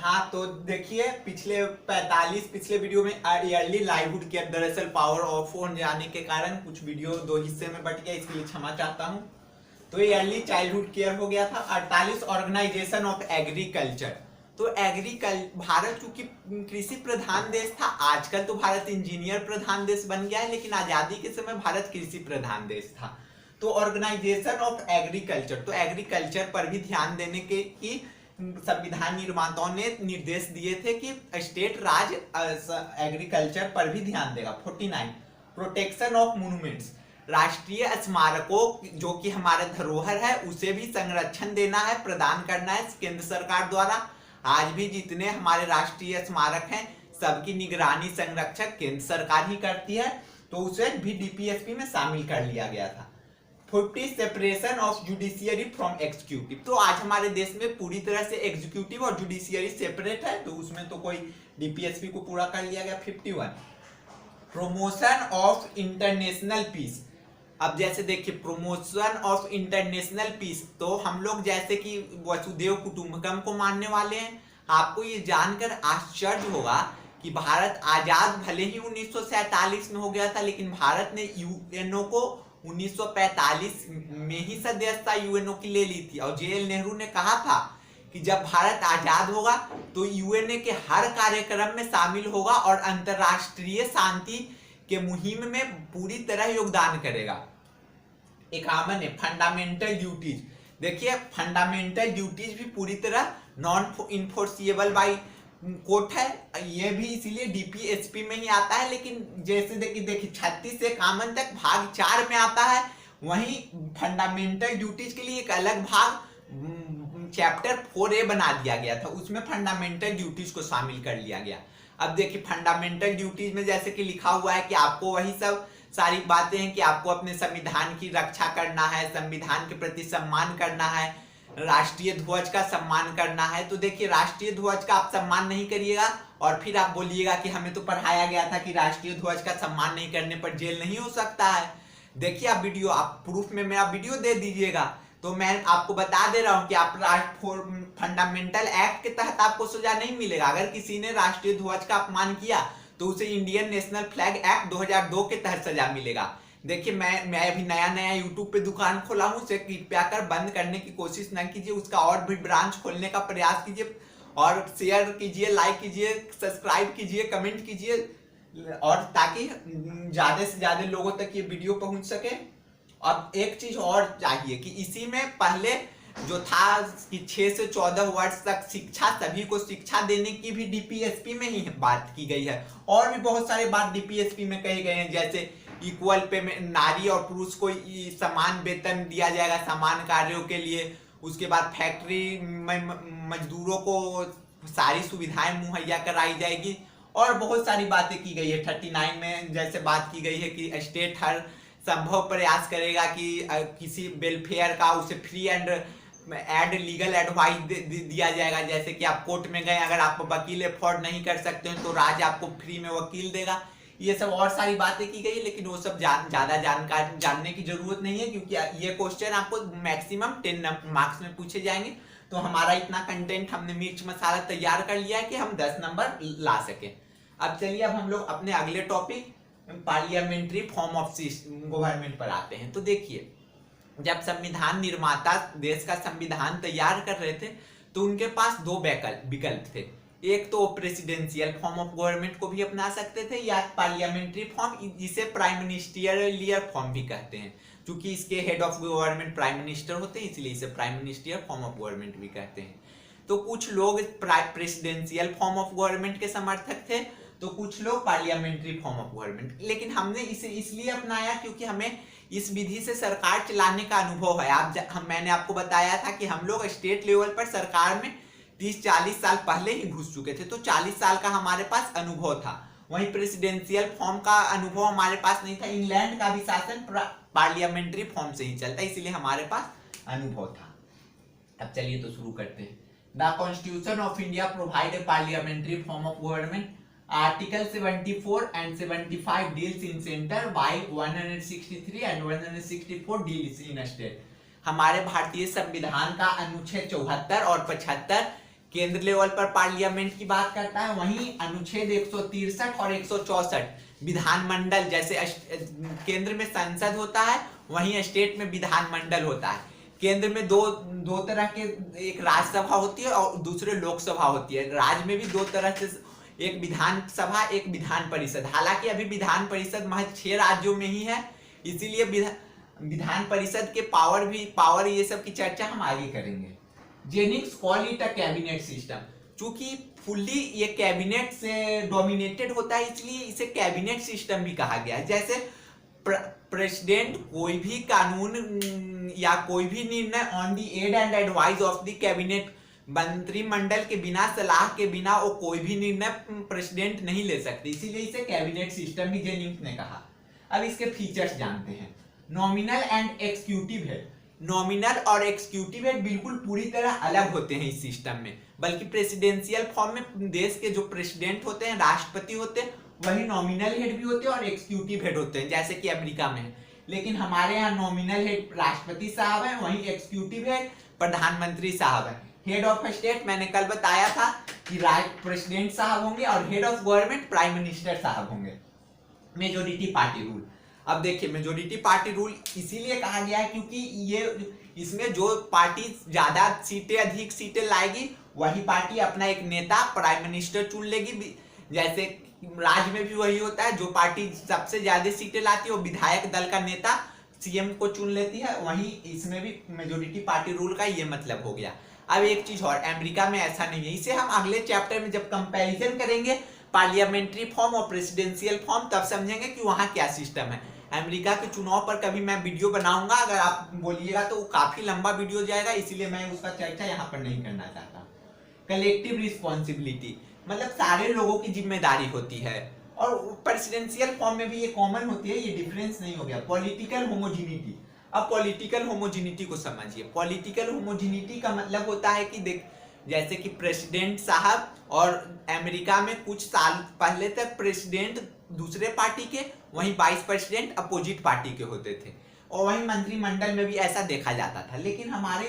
हाँ तो देखिए पिछले वीडियो में ईयरली लाइवहुड केयर, दरअसल पावर ऑफ फोन जाने के कारण कुछ वीडियो दो हिस्से में बट गया, इसके लिए क्षमा चाहता हूँ। तो ईयरली चाइल्डहुड केयर हो गया था। 48 ऑर्गेनाइजेशन ऑफ एग्रीकल्चर। तो भारत चूंकि कृषि प्रधान देश था, आजकल तो भारत इंजीनियर प्रधान देश बन गया है, लेकिन आजादी के समय भारत कृषि प्रधान देश था। तो ऑर्गेनाइजेशन ऑफ एग्रीकल्चर, तो एग्रीकल्चर पर भी ध्यान देने के की संविधान निर्माताओं ने निर्देश दिए थे कि स्टेट राज एग्रीकल्चर पर भी ध्यान देगा। 49 प्रोटेक्शन ऑफ मोन्यूमेंट्स, राष्ट्रीय स्मारकों जो कि हमारा धरोहर है उसे भी संरक्षण देना है, प्रदान करना है केंद्र सरकार द्वारा। आज भी जितने हमारे राष्ट्रीय स्मारक हैं सबकी निगरानी संरक्षक केंद्र सरकार ही करती है, तो उसे भी डीपीएसपी में शामिल कर लिया गया था। 50 separation of judiciary from executive, तो आज हमारे देश में पूरी तरह से एग्जीक्यूटिव और जुडिशियरी सेपरेट है, तो उसमें तो कोई डीपीएसपी को पूरा कर लिया गया। 51 प्रमोशन ऑफ इंटरनेशनल पीस। अब जैसे देखिए प्रमोशन ऑफ इंटरनेशनल पीस, तो हम लोग जैसे कि वसुदेव कुटुंबकम को मानने वाले हैं। आपको ये जानकर आश्चर्य होगा कि भारत आजाद भले ही 1947 में हो गया था, लेकिन भारत ने यूएनओ को 1945 में ही सदस्यता यूएनओ की ले ली थी। और जेएल नेहरू ने कहा था कि जब भारत आजाद होगा तो यूएनओ के हर कार्यक्रम में शामिल होगा और अंतरराष्ट्रीय शांति के मुहिम में पूरी तरह योगदान करेगा। 51 है फंडामेंटल ड्यूटीज। देखिए फंडामेंटल ड्यूटीज भी पूरी तरह नॉन इन्फोर्सिएबल बाई कोर्ट है, ये भी इसीलिए डीपीएसपी में ही आता है। लेकिन जैसे देखिए 36 से 51 तक भाग 4 में आता है, वहीं फंडामेंटल ड्यूटीज के लिए एक अलग भाग चैप्टर 4A बना दिया गया था, उसमें फंडामेंटल ड्यूटीज को शामिल कर लिया गया। अब देखिए फंडामेंटल ड्यूटीज में जैसे कि लिखा हुआ है कि आपको वही सब सारी बातें हैं कि आपको अपने संविधान की रक्षा करना है, संविधान के प्रति सम्मान करना है, राष्ट्रीय ध्वज का सम्मान करना है। तो देखिए राष्ट्रीय ध्वज का आप सम्मान नहीं करिएगा और फिर आप बोलिएगा कि हमें तो पढ़ाया गया था कि राष्ट्रीय ध्वज का सम्मान नहीं करने पर जेल नहीं हो सकता है। देखिए आप वीडियो, आप प्रूफ में मेरा वीडियो दे दीजिएगा, तो मैं आपको बता दे रहा हूं कि आप फंडामेंटल एक्ट के तहत आपको सजा नहीं मिलेगा। अगर किसी ने राष्ट्रीय ध्वज का अपमान किया तो उसे इंडियन नेशनल फ्लैग एक्ट 2002 के तहत सजा मिलेगा। देखिए मैं अभी नया यूट्यूब पे दुकान खोला हूँ, उसे कृपया कर बंद करने की कोशिश न कीजिए, उसका और भी ब्रांच खोलने का प्रयास कीजिए और शेयर कीजिए, लाइक कीजिए, सब्सक्राइब कीजिए, कमेंट कीजिए, और ताकि ज्यादा से ज्यादा लोगों तक ये वीडियो पहुंच सके। अब एक चीज और चाहिए कि इसी में पहले जो था कि 6 से 14 वर्ष तक शिक्षा, सभी को शिक्षा देने की भी डीपीएसपी में ही बात की गई है, और भी बहुत सारे बात डीपीएसपी में कहे गए हैं, जैसे इक्वल पेमेंट, नारी और पुरुष को समान वेतन दिया जाएगा समान कार्यों के लिए। उसके बाद फैक्ट्री में मजदूरों को सारी सुविधाएं मुहैया कराई जाएगी, और बहुत सारी बातें की गई है। 39 में जैसे बात की गई है कि स्टेट हर संभव प्रयास करेगा कि किसी वेलफेयर का उसे फ्री एंड लीगल एडवाइस दिया जाएगा। जैसे कि आप कोर्ट में गए, अगर आप वकील अफोर्ड नहीं कर सकते हैं तो राज्य आपको फ्री में वकील देगा। ये सब और सारी बातें की गई, लेकिन वो सब ज्यादा जानकारी जानने की जरूरत नहीं है, क्योंकि ये क्वेश्चन आपको मैक्सिमम 10 मार्क्स में पूछे जाएंगे। तो हमारा इतना कंटेंट हमने मिर्च मसाला तैयार कर लिया है कि हम 10 नंबर ला सके। अब चलिए अब हम लोग अपने अगले topic parliamentary form of government पर आते हैं। तो देखिए जब संविधान निर्माता देश का संविधान तैयार कर रहे थे तो उनके पास दो विकल्प थे। एक तो प्रेसिडेंशियल फॉर्म ऑफ गवर्नमेंट को भी अपना सकते थे, या पार्लियामेंट्री फॉर्म, जिसे प्राइम मिनिस्टरियल फॉर्म भी कहते हैं। क्योंकि इसके head of government prime minister होते हैं, इसलिए इसे prime ministerial form of government भी कहते हैं। तो कुछ लोग प्रेसिडेंशियल फॉर्म ऑफ गवर्नमेंट के समर्थक थे, तो कुछ लोग पार्लियामेंट्री फॉर्म ऑफ गवर्नमेंट। लेकिन हमने इसे इसलिए अपनाया क्योंकि हमें इस विधि से सरकार चलाने का अनुभव है। मैंने आपको बताया था कि हम लोग स्टेट लेवल पर सरकार में 30-40 साल पहले ही घुस चुके थे, तो 40 साल का हमारे पास अनुभव था। वहीं प्रेसिडेंशियल फॉर्म का अनुभव हमारे पास नहीं था। इंग्लैंड का भी शासन पार्लियामेंट्री फॉर्म से ही चलता है, इसलिए हमारे पास अनुभव था। अब चलिए तो शुरू करते हैं। The constitution of India provide a parliamentary form of government. Article 74 and 75 deals in center, while 163 and 164 deals in state। हमारे भारतीय संविधान का अनुच्छेद 74 और 75 केंद्र लेवल पर पार्लियामेंट की बात करता है, वहीं अनुच्छेद 163 और 164 विधानमंडल, जैसे केंद्र में संसद होता है वहीं स्टेट में विधानमंडल होता है। केंद्र में दो तरह के, एक राज्यसभा होती है और दूसरे लोकसभा होती है। राज्य में भी दो तरह से, एक विधानसभा एक विधान परिषद। हालांकि अभी विधान परिषद महज 6 राज्यों में ही है, इसीलिए विधान परिषद के पावर ये सब की चर्चा हम आगे करेंगे। Jennings call it a cabinet system, चूंकि फुल्ली ये कैबिनेट से डोमिनेटेड होता है इसलिए इसे कैबिनेट सिस्टम भी कहा गया है। जैसे प्रेसिडेंट कोई भी कानून या कोई भी निर्णय on the aid and advice of the cabinet, मंत्रिमंडल के बिना, सलाह के बिना वो कोई भी निर्णय प्रेसिडेंट नहीं ले सकते, इसीलिए इसे कैबिनेट सिस्टम भी जेनिंग्स ने कहा। अब इसके फीचर्स जानते हैं। Nominal and executive head, nominal और एक्सिक्यूटिव हेड बिल्कुल पूरी तरह अलग होते हैं इस सिस्टम में, बल्कि प्रेसिडेंशियल फॉर्म में देश के जो प्रेसिडेंट होते हैं, राष्ट्रपति होते हैं, वही नॉमिनल हेड भी होते हैं और एक्सिक्यूटिव हेड होते हैं, जैसे कि अमेरिका में है। लेकिन हमारे यहाँ नॉमिनल हेड राष्ट्रपति साहब हैं, वहीं एक्सिक्यूटिव हेड प्रधानमंत्री साहब हैं। हेड ऑफ स्टेट मैंने कल बताया था कि प्रेसिडेंट साहब होंगे और head of government prime minister साहब होंगे। मेजोरिटी पार्टी रूल, अब देखिए मेजोरिटी पार्टी रूल इसीलिए कहा गया है क्योंकि ये इसमें जो पार्टी ज्यादा सीटें, अधिक सीटें लाएगी वही पार्टी अपना एक नेता प्राइम मिनिस्टर चुन लेगी। जैसे राज्य में भी वही होता है, जो पार्टी सबसे ज्यादा सीटें लाती है वो विधायक दल का नेता सीएम को चुन लेती है, वहीं इसमें भी मेजोरिटी पार्टी रूल का ये मतलब हो गया। अब एक चीज और, अमेरिका में ऐसा नहीं है, इसे हम अगले चैप्टर में जब कंपैरिजन करेंगे पार्लियामेंट्री फॉर्म और प्रेसिडेंशियल फॉर्म तब समझेंगे कि वहां क्या सिस्टम है। अमेरिका के चुनाव पर कभी मैं वीडियो बनाऊंगा, अगर आप बोलिएगा तो वो काफी लंबा वीडियो जाएगा, इसीलिए मैं उसका चर्चा यहाँ पर नहीं करना चाहता। कलेक्टिव रिस्पॉन्सिबिलिटी, मतलब सारे लोगों की जिम्मेदारी होती है, और प्रेसिडेंशियल फॉर्म में भी ये कॉमन होती है, ये डिफरेंस नहीं हो गया। पॉलिटिकल होमोजिनिटी, अब पॉलिटिकल होमोजिनिटी को समझिए। पॉलिटिकल होमोजिनिटी का मतलब होता है कि देख, जैसे कि प्रेसिडेंट साहब, और अमेरिका में कुछ साल पहले तक प्रेसिडेंट दूसरे पार्टी के, वहीं वाइस प्रेसिडेंट अपोजिट पार्टी के होते थे, और वहीं मंत्रिमंडल में भी ऐसा देखा जाता था। लेकिन हमारे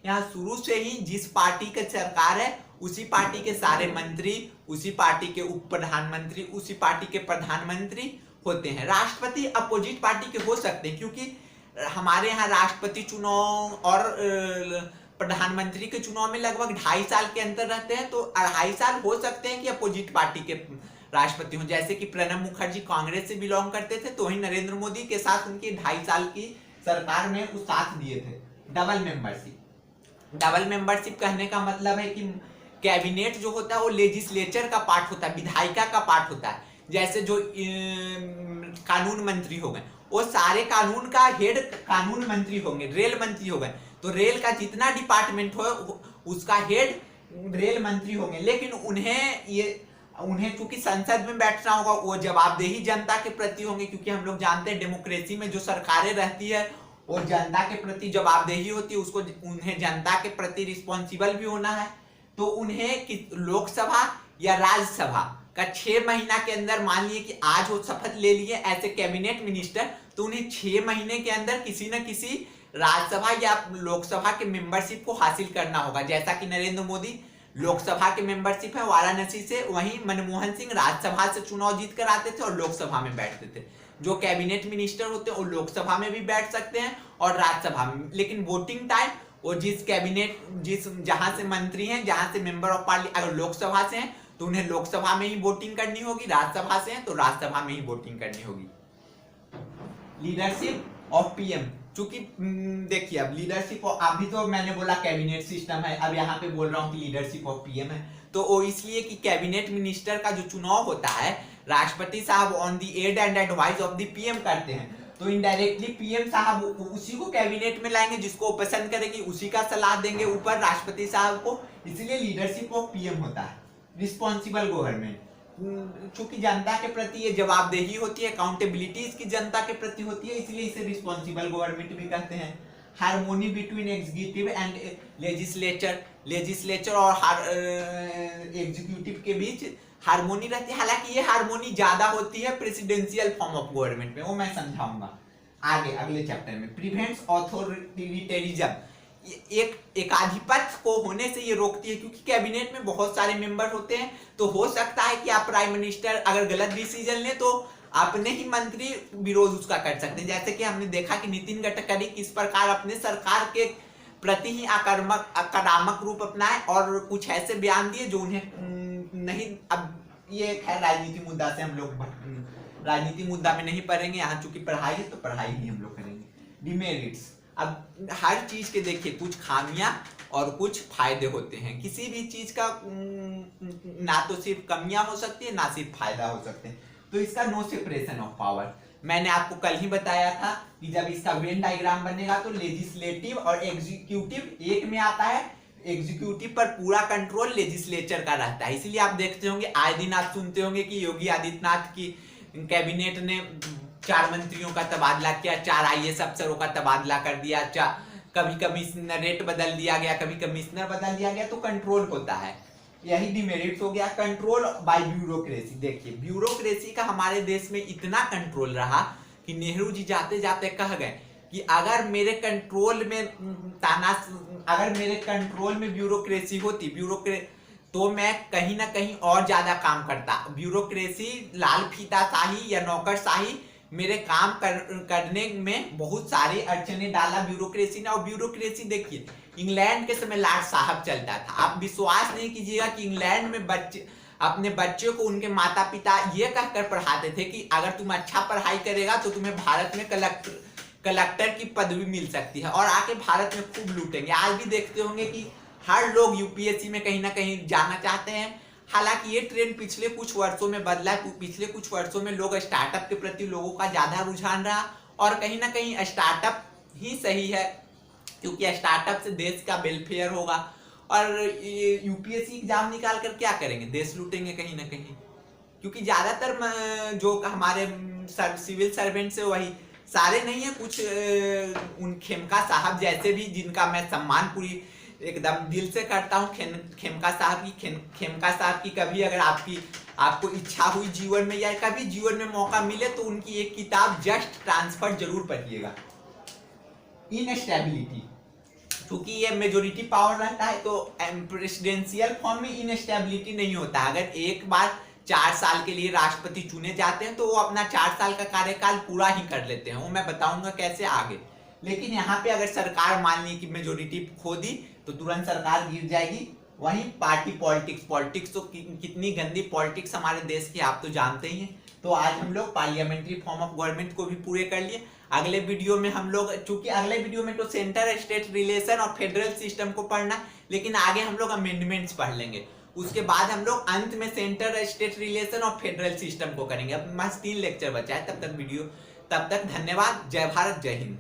यहाँ शुरू से ही जिस पार्टी की सरकार है उसी पार्टी के सारे मंत्री, उसी पार्टी के उप प्रधानमंत्री, उसी पार्टी के प्रधानमंत्री होते हैं। राष्ट्रपति अपोजिट पार्टी के हो सकते हैं, क्योंकि हमारे यहाँ राष्ट्रपति चुनाव और प्रधानमंत्री के चुनाव में लगभग 2.5 साल के अंतर रहते हैं, तो 2.5 साल हो सकते हैं कि अपोजिट पार्टी के राष्ट्रपति हों। जैसे कि प्रणब मुखर्जी कांग्रेस से बिलोंग करते थे, तो वहीं नरेंद्र मोदी के साथ उनके 2.5 साल की सरकार में वो साथ दिए थे। डबल मेंबरशिप, डबल मेंबरशिप कहने का मतलब है कि कैबिनेट जो होता है वो लेजिस्लेचर का पार्ट होता है, विधायिका का पार्ट होता है। जैसे जो कानून मंत्री हो गए, वो सारे कानून का हेड कानून मंत्री होंगे, रेल मंत्री हो गए, तो रेल का जितना डिपार्टमेंट हो उसका हेड रेल मंत्री होंगे। लेकिन उन्हें चूंकि संसद में बैठना होगा, वो जवाबदेही जनता के प्रति होंगे, क्योंकि हम लोग जानते हैं डेमोक्रेसी में जो सरकारें रहती है वो जनता के प्रति जवाबदेही होती है, उसको उन्हें जनता के प्रति रिस्पॉन्सिबल भी होना है। तो उन्हें लोकसभा या राज्यसभा का 6 महीना के अंदर, मान लिए कि आज वो शपथ ले लिए ऐसे कैबिनेट मिनिस्टर, तो उन्हें 6 महीने के अंदर किसी न किसी राज्यसभा या लोकसभा के मेंबरशिप को हासिल करना होगा। जैसा कि नरेंद्र मोदी लोकसभा के मेंबरशिप है वाराणसी से, वहीं मनमोहन सिंह राज्यसभा से चुनाव जीत कर आते थे और लोकसभा में बैठते थे। जो कैबिनेट मिनिस्टर होते हैं वो लोकसभा में भी बैठ सकते हैं और राज्यसभा में, लेकिन वोटिंग टाइम वो जहां से मंत्री हैं, जहां से मेंबर ऑफ पार्लियामेंट, अगर लोकसभा से हैं तो उन्हें लोकसभा में ही वोटिंग करनी होगी, राज्यसभा से हैं तो राज्यसभा में ही वोटिंग करनी होगी। लीडरशिप ऑफ पीएम, चूंकि देखिए अब लीडरशिप, अभी तो मैंने बोला कैबिनेट सिस्टम है, अब यहाँ पे बोल रहा हूँ कि लीडरशिप ऑफ पीएम है, तो वो इसलिए कि कैबिनेट मिनिस्टर का जो चुनाव होता है राष्ट्रपति साहब on the aid and advice of the PM करते हैं, तो इनडायरेक्टली पीएम साहब उसी को कैबिनेट में लाएंगे जिसको पसंद करेगी, उसी का सलाह देंगे ऊपर राष्ट्रपति साहब को, इसलिए लीडरशिप ऑफ पीएम होता है। रिस्पॉन्सिबल गवर्नमेंट, चूंकि जनता के प्रति ये जवाबदेही होती है, अकाउंटेबिलिटी इसकी जनता के प्रति होती है, इसलिए इसे रिस्पॉन्सिबल गवर्नमेंट भी कहते हैं। Harmony between executive and legislature, legislature और एग्जीक्यूटिव के बीच हार्मोनी रहती है, हालांकि ये हार्मोनी ज्यादा होती है प्रेसिडेंशियल फॉर्म ऑफ गवर्नमेंट में, वो मैं समझाऊंगा आगे अगले चैप्टर में। प्रिवेंट्स ऑथोरिटेरिज्म, एक एकाधिपत्य को होने से ये रोकती है, क्योंकि कैबिनेट में बहुत सारे मेंबर होते हैं। तो हो सकता है कि आप प्राइम मिनिस्टर अगर गलत डिसीजन ले तो अपने ही मंत्री विरोध उसका कर सकते हैं। जैसे कि हमने देखा कि नितिन गडकरी किस प्रकार अपने सरकार के प्रति ही आक्रामक रूप अपनाए और कुछ ऐसे बयान दिए जो उन्हें नहीं। अब ये खैर राजनीति मुद्दा से हम लोग राजनीति मुद्दा में नहीं पढ़ेंगे यहाँ, चूंकि पढ़ाई है तो पढ़ाई ही हम लोग करेंगे। डिमेरिट्स, अब हर चीज के देखिए कुछ खामियां और कुछ फायदे होते हैं। किसी भी चीज का ना तो सिर्फ कमियां हो सकती है ना सिर्फ फायदा हो सकते हैं। तो इसका नो सेपरेशन ऑफ पावर मैंने आपको कल ही बताया था कि जब इसका वेन डायग्राम बनेगा तो लेजिस्लेटिव और एग्जीक्यूटिव एक में आता है। एग्जीक्यूटिव पर पूरा कंट्रोल लेजिस्लेचर का रहता है। इसीलिए आप देखते होंगे, आए दिन आप सुनते होंगे कि योगी आदित्यनाथ की कैबिनेट ने 4 मंत्रियों का तबादला किया, 4 IAS अफसरों का तबादला कर दिया, कभी कमिश्नरेट बदल दिया गया, कभी कमिश्नर बदल दिया गया। तो कंट्रोल होता है, यही डिमेरिट्स हो गया। कंट्रोल बाय ब्यूरोक्रेसी, देखिए ब्यूरोक्रेसी का हमारे देश में इतना कंट्रोल रहा कि नेहरू जी जाते जाते कह गए कि अगर मेरे कंट्रोल में ब्यूरोक्रेसी होती तो मैं कहीं ना कहीं और ज्यादा काम करता। ब्यूरोक्रेसी लाल फीता शाही या नौकरशाही मेरे काम करने में बहुत सारी अड़चने डाला ब्यूरोक्रेसी ने। और ब्यूरोक्रेसी देखिए इंग्लैंड के समय लॉर्ड साहब चलता था। आप विश्वास नहीं कीजिएगा कि इंग्लैंड में अपने बच्चों को उनके माता पिता ये कहकर पढ़ाते थे कि अगर तुम अच्छा पढ़ाई करेगा तो तुम्हें भारत में कलेक्टर की पदवी मिल सकती है, और आके भारत में खूब लूटेंगे। आज भी देखते होंगे कि हर लोग यूपीएससी में कहीं ना कहीं जाना चाहते हैं। हालांकि ये ट्रेंड पिछले कुछ वर्षों में बदला है। पिछले कुछ वर्षों में लोग स्टार्टअप के प्रति लोगों का ज्यादा रुझान रहा, और कहीं ना कहीं स्टार्टअप ही सही है, क्योंकि स्टार्टअप से देश का वेलफेयर होगा। और यूपीएससी एग्जाम निकाल कर क्या करेंगे, देश लूटेंगे कहीं ना कहीं। क्योंकि ज्यादातर जो हमारे सिविल सर्वेंट से वही सारे नहीं है, कुछ उन खेमका साहब जैसे भी, जिनका मैं सम्मान पूरी एकदम दिल से करता हूँ। खेमका साहब की कभी अगर आपको इच्छा हुई जीवन में या कभी जीवन में मौका मिले तो उनकी एक किताब जस्ट ट्रांसफर जरूर पढ़िएगा। इनस्टेबिलिटी, क्योंकि ये मेजोरिटी पावर रहता है तो प्रेसिडेंशियल फॉर्म में इनस्टेबिलिटी नहीं होता। अगर एक बार 4 साल के लिए राष्ट्रपति चुने जाते हैं तो वो अपना 4 साल का कार्यकाल पूरा ही कर लेते हैं। वो मैं बताऊंगा कैसे आगे। लेकिन यहाँ पे अगर सरकार मान ली कि मेजोरिटी खो दी तो तुरंत सरकार गिर जाएगी। वहीं पार्टी पॉलिटिक्स तो कितनी गंदी पॉलिटिक्स हमारे देश की आप तो जानते ही हैं। तो आज हम लोग पार्लियामेंट्री फॉर्म ऑफ गवर्नमेंट को भी पूरे कर लिए। अगले वीडियो में हम लोग, चूंकि अगले वीडियो में तो सेंटर स्टेट रिलेशन और फेडरल सिस्टम को पढ़ना, लेकिन आगे हम लोग अमेंडमेंट्स पढ़ लेंगे। उसके बाद हम लोग अंत में सेंटर स्टेट रिलेशन और फेडरल सिस्टम को करेंगे। अब बस 3 लेक्चर बचा है। तब तक धन्यवाद। जय भारत, जय हिंद।